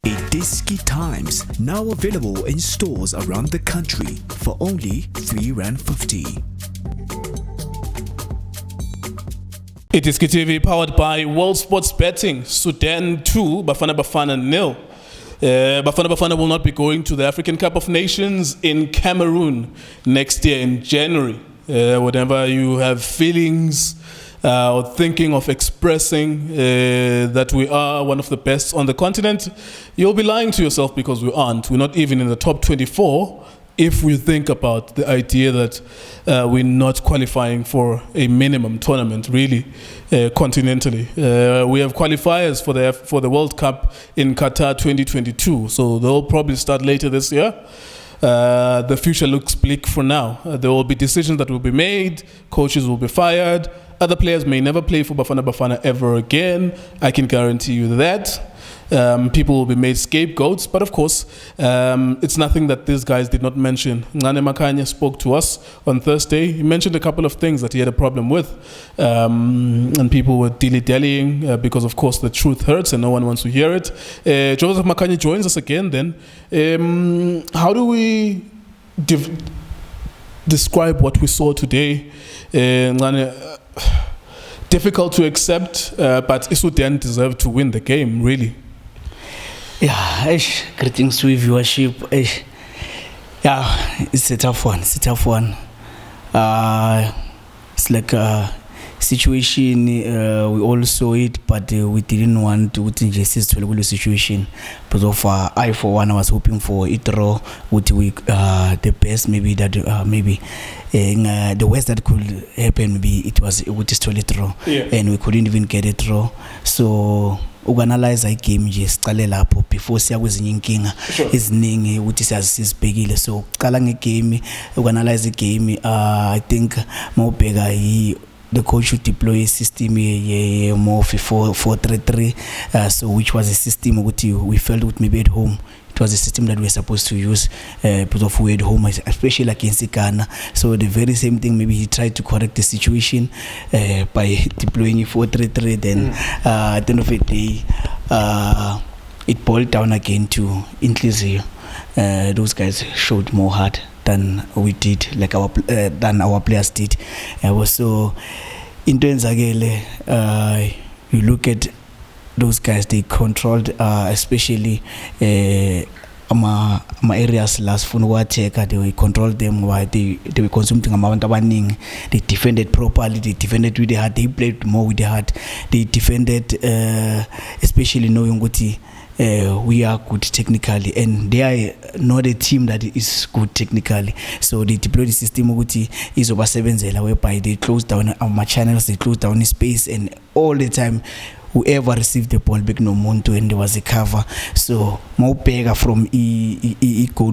iDiski Times, now available in stores around the country for only R3.50. iDiskiTV powered by World Sports Betting. Sudan 2, Bafana Bafana 0. Bafana Bafana will not be going to the African Cup of Nations in Cameroon next year in January. Whenever you have feelings or thinking of expressing that we are one of the best on the continent, you'll be lying to yourself, because we aren't. We're not even in the top 24 if we think about the idea that we're not qualifying for a minimum tournament, really, continentally. We have qualifiers for the World Cup in Qatar 2022, so they'll probably start later this year. The future looks bleak for now. There will be decisions that will be made, coaches will be fired, other players may never play for Bafana Bafana ever again. I can guarantee you that. People will be made scapegoats, but of course, it's nothing that these guys did not mention. Makhanya spoke to us on Thursday. He mentioned a couple of things that he had a problem with, and people were dilly-dallying because, of course, the truth hurts and no one wants to hear it. Joseph Makhanya joins us again then. How do we describe what we saw today? Difficult to accept, but Sudan deserved to win the game, really. Yeah, greetings to viewership. Yeah, it's a tough one. It's like a situation, we all saw it, but we didn't want to put injustice to the situation. But so far, I for one, I was hoping for a draw with the best, maybe that the worst that could happen, maybe it was with a solid draw, and we couldn't even get a draw. So analyze a game just before siya kwezinye inkinga eziningi ukuthi siyazibhekile. So qala ngegame, analyze the game. I think mawubheka the coach should deploy a system more 4-3-3, so which was a system we felt with maybe at home. It was a system that we were supposed to use, but of we at home, especially against Ghana. So the very same thing, maybe he tried to correct the situation by deploying a 4-3-3. Then at the end of the day, it boiled down again to Intlizio. Those guys showed more heart than we did, like than our players did. So in terms of you look at those guys, they controlled, especially my areas last for they controlled them while they were consuming amount of abaning. They defended properly, they defended with the heart, they played more with the heart, they defended, especially knowing what we are good technically, and they are not a team that is good technically. So they deployed the system is over 7 whereby they closed down our channels, they closed down the space, and all the time whoever received the ball back no monto, and there was a cover. So Mopega from goal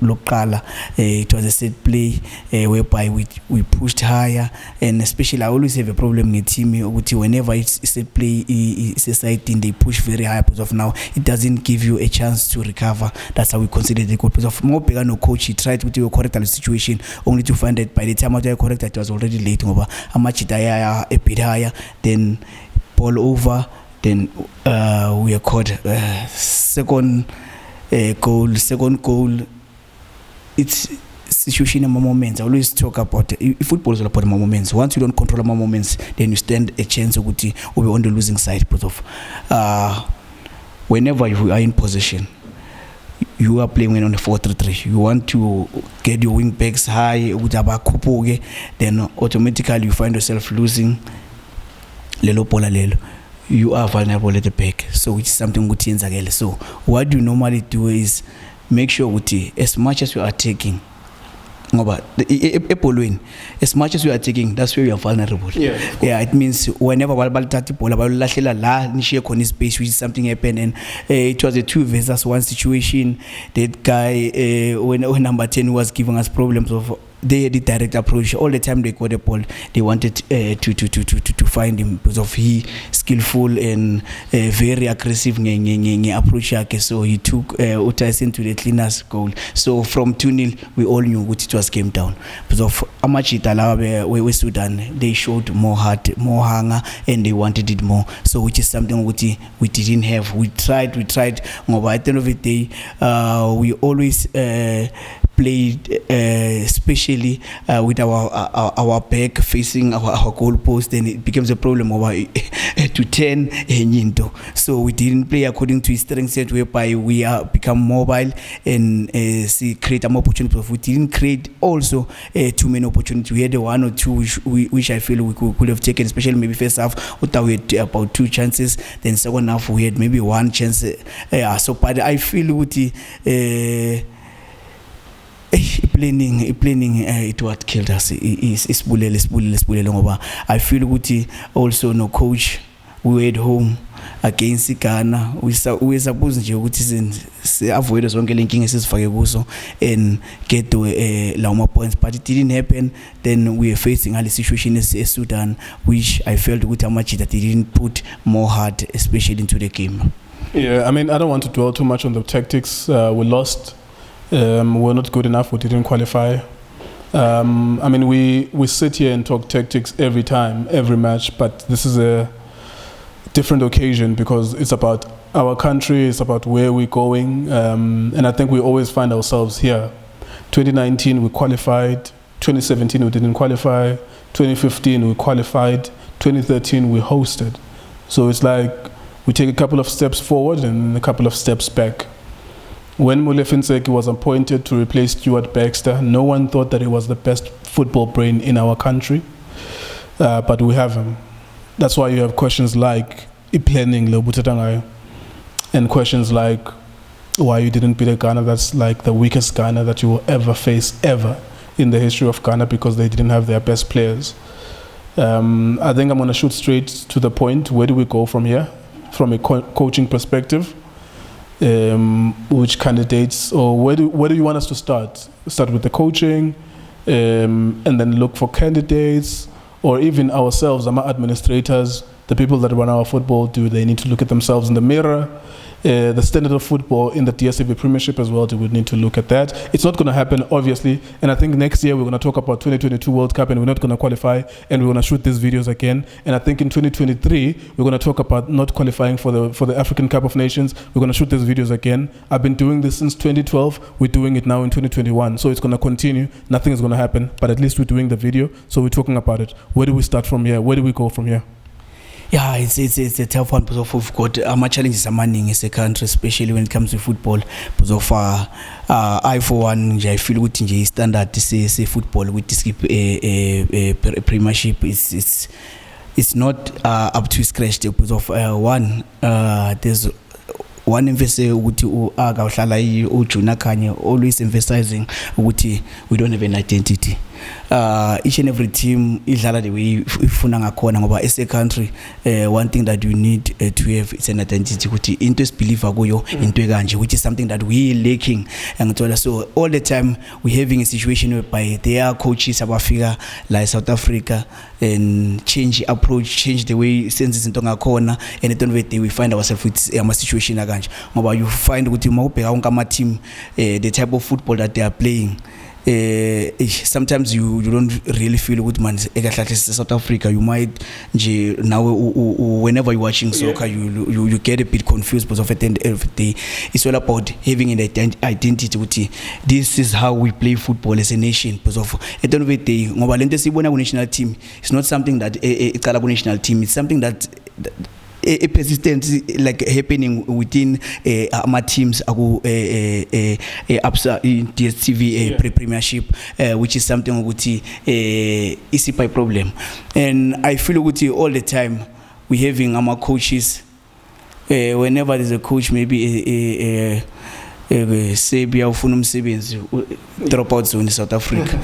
Lokala, it was a set play whereby we pushed higher, and especially I always have a problem with team whenever it's a set play, it's a side thing, they push very high, because of now it doesn't give you a chance to recover. That's how we consider the goal. Because of Mopega no coach, he tried to correct the situation only to find that by the time I correct it was already late over a much higher, a bit higher, then ball over, then we are caught. Second goal, it's situation in moments. I always talk about football is all about moments. Once you don't control moments, then you stand a chance of be on the losing side. Because of whenever you are in possession, you are playing on the 4-3-3. You want to get your wing backs high, then automatically you find yourself losing. You are vulnerable at the back, so which is something good things again. So what you normally do is make sure as much as you are taking, as much as you are taking, that's where you are vulnerable. Yeah, it means whenever space, which is something happened, and it was a 2 versus 1 situation. That guy, when number 10 was giving us problems of they had the direct approach. All the time they got the ball, they wanted to find him because of he skillful and very aggressive approach. So he took Utaisin to the cleaners goal. So from 2-0, we all knew what it was came down. Because of Amachita we Sudan, they showed more heart, more hunger, and they wanted it more. So which is something we didn't have. We tried. But at the end of the day, we always played especially with our back facing our goal post, and it becomes a problem over to 10 into. So we didn't play according to his strength set, whereby we become mobile and create more opportunities. We didn't create also too many opportunities. We had one or two which I feel we could have taken, especially maybe first half we had about 2 chances, then second half we had maybe 1 chance. So but I feel with planning it what killed us is bulele ngoba I feel ukuthi also no coach we at home against Ghana we suppose nje ukuthi si avoid zonke lenkinga esizifake kuso and get lawo points, but it didn't happen. Then we are facing a situation in Sudan, which I felt ukuthi Amachita didn't put more heart especially into the game. Yeah, I mean, I don't want to dwell too much on the tactics. We lost. We're not good enough. We didn't qualify. I mean, we sit here and talk tactics every time, every match, but this is a different occasion because it's about our country, it's about where we're going, and I think we always find ourselves here. 2019 we qualified, 2017 we didn't qualify, 2015 we qualified, 2013 we hosted. So it's like we take a couple of steps forward and a couple of steps back. When Molefe Ntseki was appointed to replace Stuart Baxter, no one thought that he was the best football brain in our country, but we have him. That's why you have questions like planning and questions like why you didn't beat a Ghana that's like the weakest Ghana that you will ever face ever in the history of Ghana because they didn't have their best players. I think I'm going to shoot straight to the point. Where do we go from here from a coaching perspective? Which candidates, or where do you want us to start? Start with the coaching, and then look for candidates, or even ourselves, our administrators, the people that run our football. Do they need to look at themselves in the mirror? The standard of football in the DSTV Premiership as well, do we need to look at that? It's not going to happen, obviously, and I think next year we're going to talk about 2022 World Cup and we're not going to qualify and we're going to shoot these videos again. And I think in 2023 we're going to talk about not qualifying for the African Cup of Nations. We're going to shoot these videos again. I've been doing this since 2012. We're doing it now in 2021, so it's going to continue. Nothing is going to happen, but at least we're doing the video, so we're talking about it. Where do we start from here? Where do we go from here? Yeah, it's a tough one because we've got challenges amaning as a country, especially when it comes to football. Because of I for one, I feel with standard to say football with this Premiership it's not up to scratch because of one there's one investor ukuthi uhlala uJona Khanye always emphasizing ukuthi we don't have an identity. Each and every team idlala the way ifuna ngakhona ngoba as a country one thing that you need to have is an identity ukuthi into esibelieve kuyo into ekanje, which is something that we lacking. And so all the time we having a situation whereby there are coaches abafika like South Africa and change approach, change the way senses into ngakhona, and at the end of the day we find ourselves with a situation akanje ngoba you find ukuthi mawubheka wonke ama team the type of football that they are playing. Sometimes you don't really feel good, man. South Africa, you might now whenever you're watching soccer, you get a bit confused because of at the end of the day, it's all about having an identity. This is how we play football as a nation. Because of at the end of the day, national team, it's not something that it's a national team. It's something that a persistent like happening within my teams DSTV Premiership, which is something which is a problem. And I feel all the time we having our coaches whenever there's a coach maybe Serbia ufuna umsebenzi dropout zone South Africa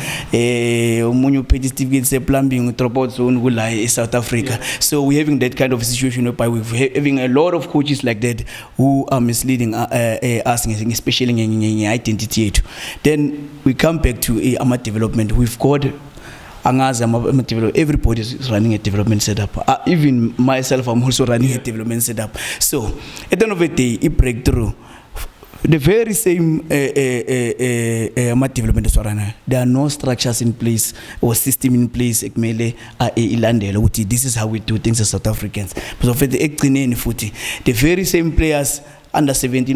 umunye uphethe certificate se plumbing dropout zone kula South Africa. So we're having that kind of situation whereby we're having a lot of coaches like that who are misleading us, especially in identity. Then we come back to our development. We've got everybody is running a development setup. Even myself, I'm also running a development setup. So at the end of the day, a breakthrough. The very same development there are no structures in place or system in place. This is how we do things as South Africans. The very same players under 17,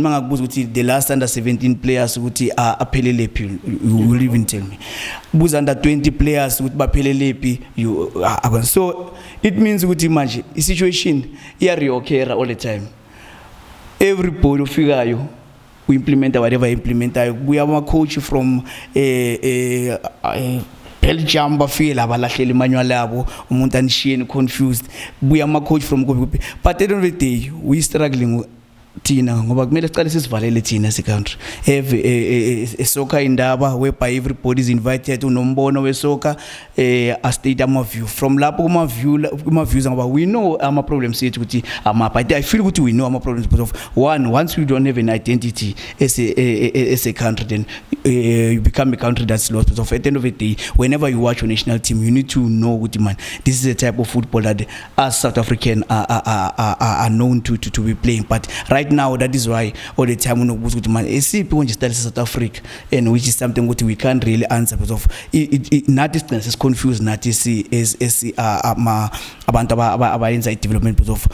the last under 17 players are apelelepi. You will even tell me. Who's under 20 players with apelelepi? So it means imagine the situation here all the time. Every polo figure you. We implement whatever implement. We have a coach from Belgium, Bafana Bafana, confused. We have a coach from Gobi. But at the end of the day, we struggling. Tina, ngoba kumele siqale sisivalele thina as a country. Have a soccer indaba whereby everybody is invited unombono we soccer a state view from lapho kuma views ngoba we know ama problems ethu ukuthi but I feel ukuthi we know ama problems because of once we don't have an identity as a country, then you become a country that's lost. Because at the end of the day, whenever you watch a national team, you need to know what man, this is the type of football that us South African are known to be playing. But right now, that is why all the time we know what man is South Africa, and which is something what we can't really answer because of it not is confused, not is about inside development because of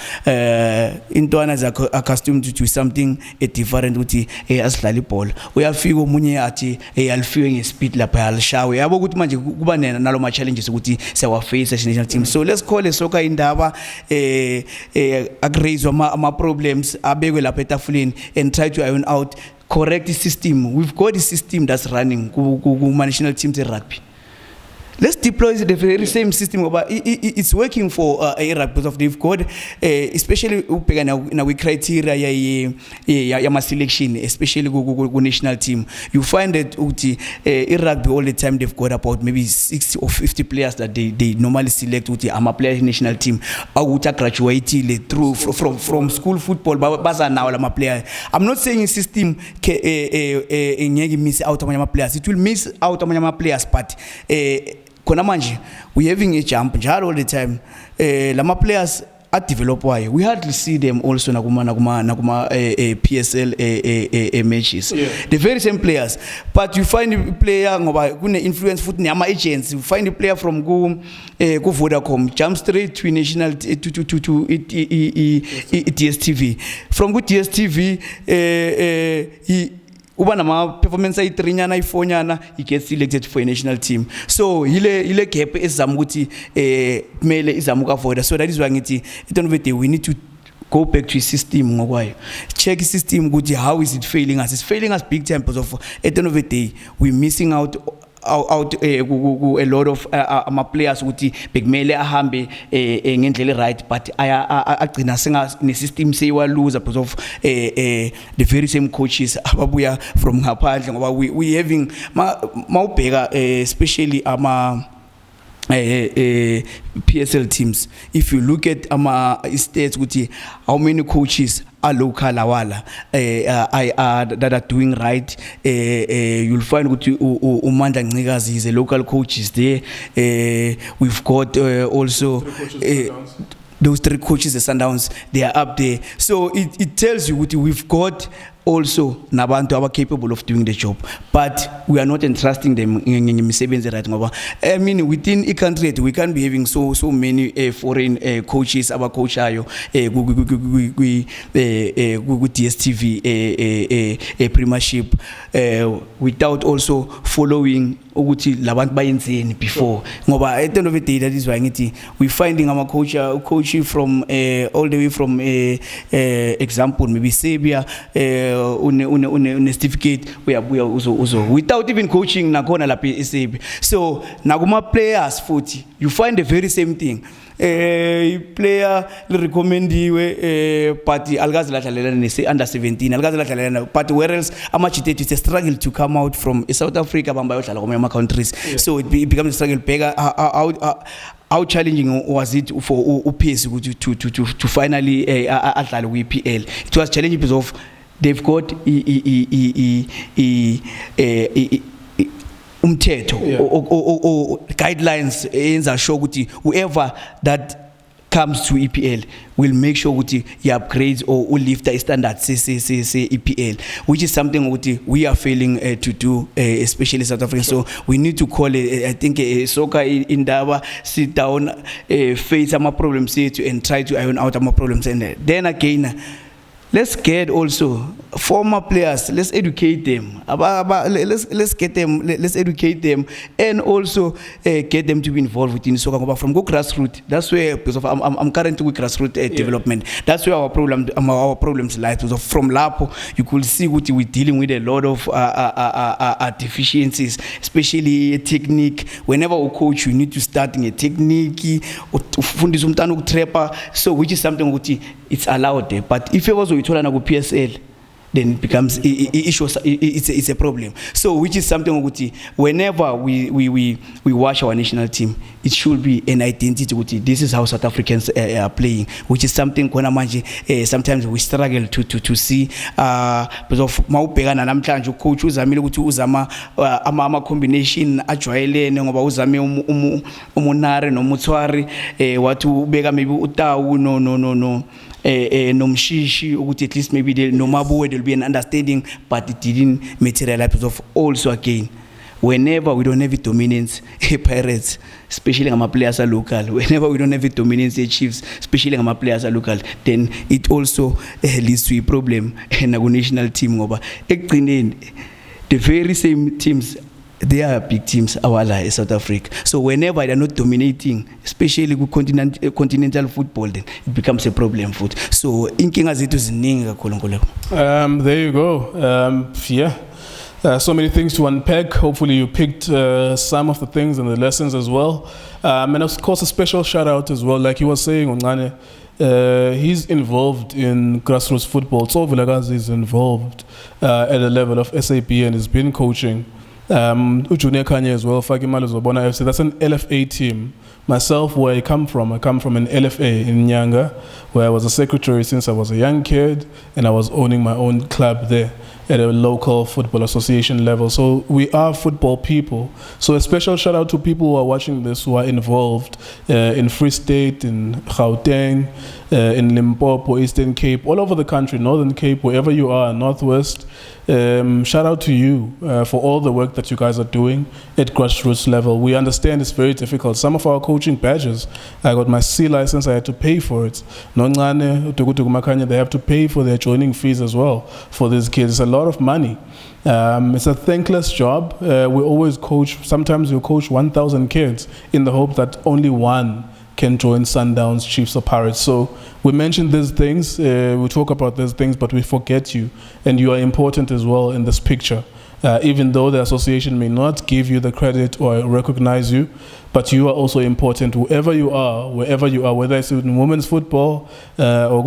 into is accustomed to something different with as ball. We have few munye ati alfeeling speed la pa alshawe yabo ukuthi manje kuba nalo ma challenges ukuthi siyawa face as national team. So let's call it soccer indaba agree ama problems abekwe lapha etafuleni and try to iron out correct the system. We've got a system that's running ku national teams rugby. Let's deploy the very same system, but it's working for Iraq because of they've got, especially with criteria my selection, especially go national team. You find that Iraq all the time they've got about maybe 60 or 50 players that they normally select I'm a player national team. I would graduate through from school football, but now I'm a player. I'm not saying system miss out of my players. It will miss out of my players, but we having a jump all the time. Lama players at develop why we hardly see them also naguma PSL matches. Yeah. The very same players, but you find a player ngoba influence foot ama agents. You find a player from go Vodacom jump straight to national to iDiskiTV. From good iDiskiTV he Ubanama performance itrinyana ifonyana he gets selected for a national team. So ile gap ezamuthi kumele izamuka avoid. So that is why ngithi at the end of the day we need to go back to a system ngokwayo. Check the system ukuthi how is it failing us? It's failing us big time because of at the end of the day we're missing out a lot of my players ukuthi bekumele ahambe ngendlela right, but agcina senga ne system sewa loser because of the very same coaches ababuya from ngaphandle ngoba we having mawubheka especially PSL teams. If you look at states ukuthi how many coaches are local awala that are doing right, you'll find ukuthi uMandla Ncikazi is a local coach is there. We've got also those three coaches, the Sundowns, they are up there. So it tells you we've got also nabantu are capable of doing the job, but we are not entrusting them in right. I mean, within a country we can't be having so many foreign coaches. Our coach ayo iDiskiTV premiership without also following ukuthi labantu bayenzeni before ngoba at the end of the day that is why ngithi we finding our coach from all the way from example maybe Serbia une certificate uyabuya uzo without even coaching nakhona lapha eSerbia. So nakuma players futhi you find the very same thing. player le recommendiwe but algazi la dlalela nese under 17 algazi la dlalela but whereas amachithethu it's a struggle to come out from South Africa bamba yodlala kwamanye ama countries so it becomes a struggle bigger how challenging was it for UPS to finally adlala ku-EPL? It was challenging because of they've got umthetho or guidelines enza show ukuthi whoever that comes to EPL will make sure ukuthi he upgrades or lift the standards say EPL, which is something ukuthi we are failing to do, especially South Africa. So we need to call it, I think soccer in Daba, sit down, face some problems here and try to iron out some problems. And then again, let's get also former players. Let's educate them. Let's get them. Let's educate them, and also get them to be involved within soccer from grassroots. That's where, because of I'm currently with grassroots development. That's where our problems lie. Because from Lapo, you could see what we're dealing with a lot of deficiencies, especially technique. Whenever we coach, you need to start in a technique. So which is something which it's allowed there. But if it was we told an PSL, then it becomes it's a problem. So which is something which whenever we watch our national team, it should be an identity which this is how South Africans are playing, which is something sometimes we struggle to see because of maubhekana namhlanje ucoach uzamile ukuthi uzama ama combination ajwayelene ngoba uzame umunare nomuthwari wathi ubeka maybe utawu no nomshishi ukuthi at least maybe nomabuwe there'll be an understanding, but it didn't materialize because of also again whenever we don't have a dominance Pirates, especially when players are local, whenever we don't have a dominance Chiefs, especially when players are local, then it also leads to a problem in our national team. The very same teams, they are big teams, our ally, South Africa. So whenever they're not dominating, especially with continental football, then it becomes a problem. So inking as it is there you go. So many things to unpack. Hopefully you picked some of the things and the lessons as well. And of course a special shout out as well, like you were saying, Ongane, he's involved in grassroots football. So Vilagazi is involved at a level of SAP and has been coaching. Junior Kanye as well, Fakimalo Zobona FC. That's an LFA team. Myself, where I come from an LFA in Nyanga, where I was a secretary since I was a young kid, and I was owning my own club there at a local football association level. So we are football people. So a special shout out to people who are watching this, who are involved in Free State, in Gauteng, in Limpopo, Eastern Cape, all over the country, Northern Cape, wherever you are, Northwest. Shout out to you for all the work that you guys are doing at grassroots level. We understand it's very difficult. Some of our coaching badges, I got my C license, I had to pay for it. Nongane, Makhanya, they have to pay for their joining fees as well for these kids. It's a lot of money. It's a thankless job. We always coach, sometimes we coach 1,000 kids in the hope that only one can join Sundowns, Chiefs or Pirates. So we mention these things, we talk about these things, but we forget you. And you are important as well in this picture. Even though the association may not give you the credit or recognize you, but you are also important wherever you are, whether it's in women's football or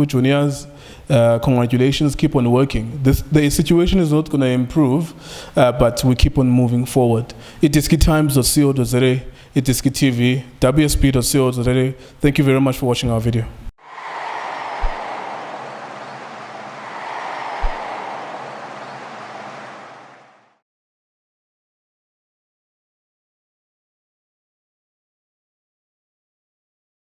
juniors. Congratulations, keep on working. The situation is not going to improve, but we keep on moving forward. iDiskiTimes.co.za, iDiskiTV, WSP.co.za. Thank you very much for watching our video.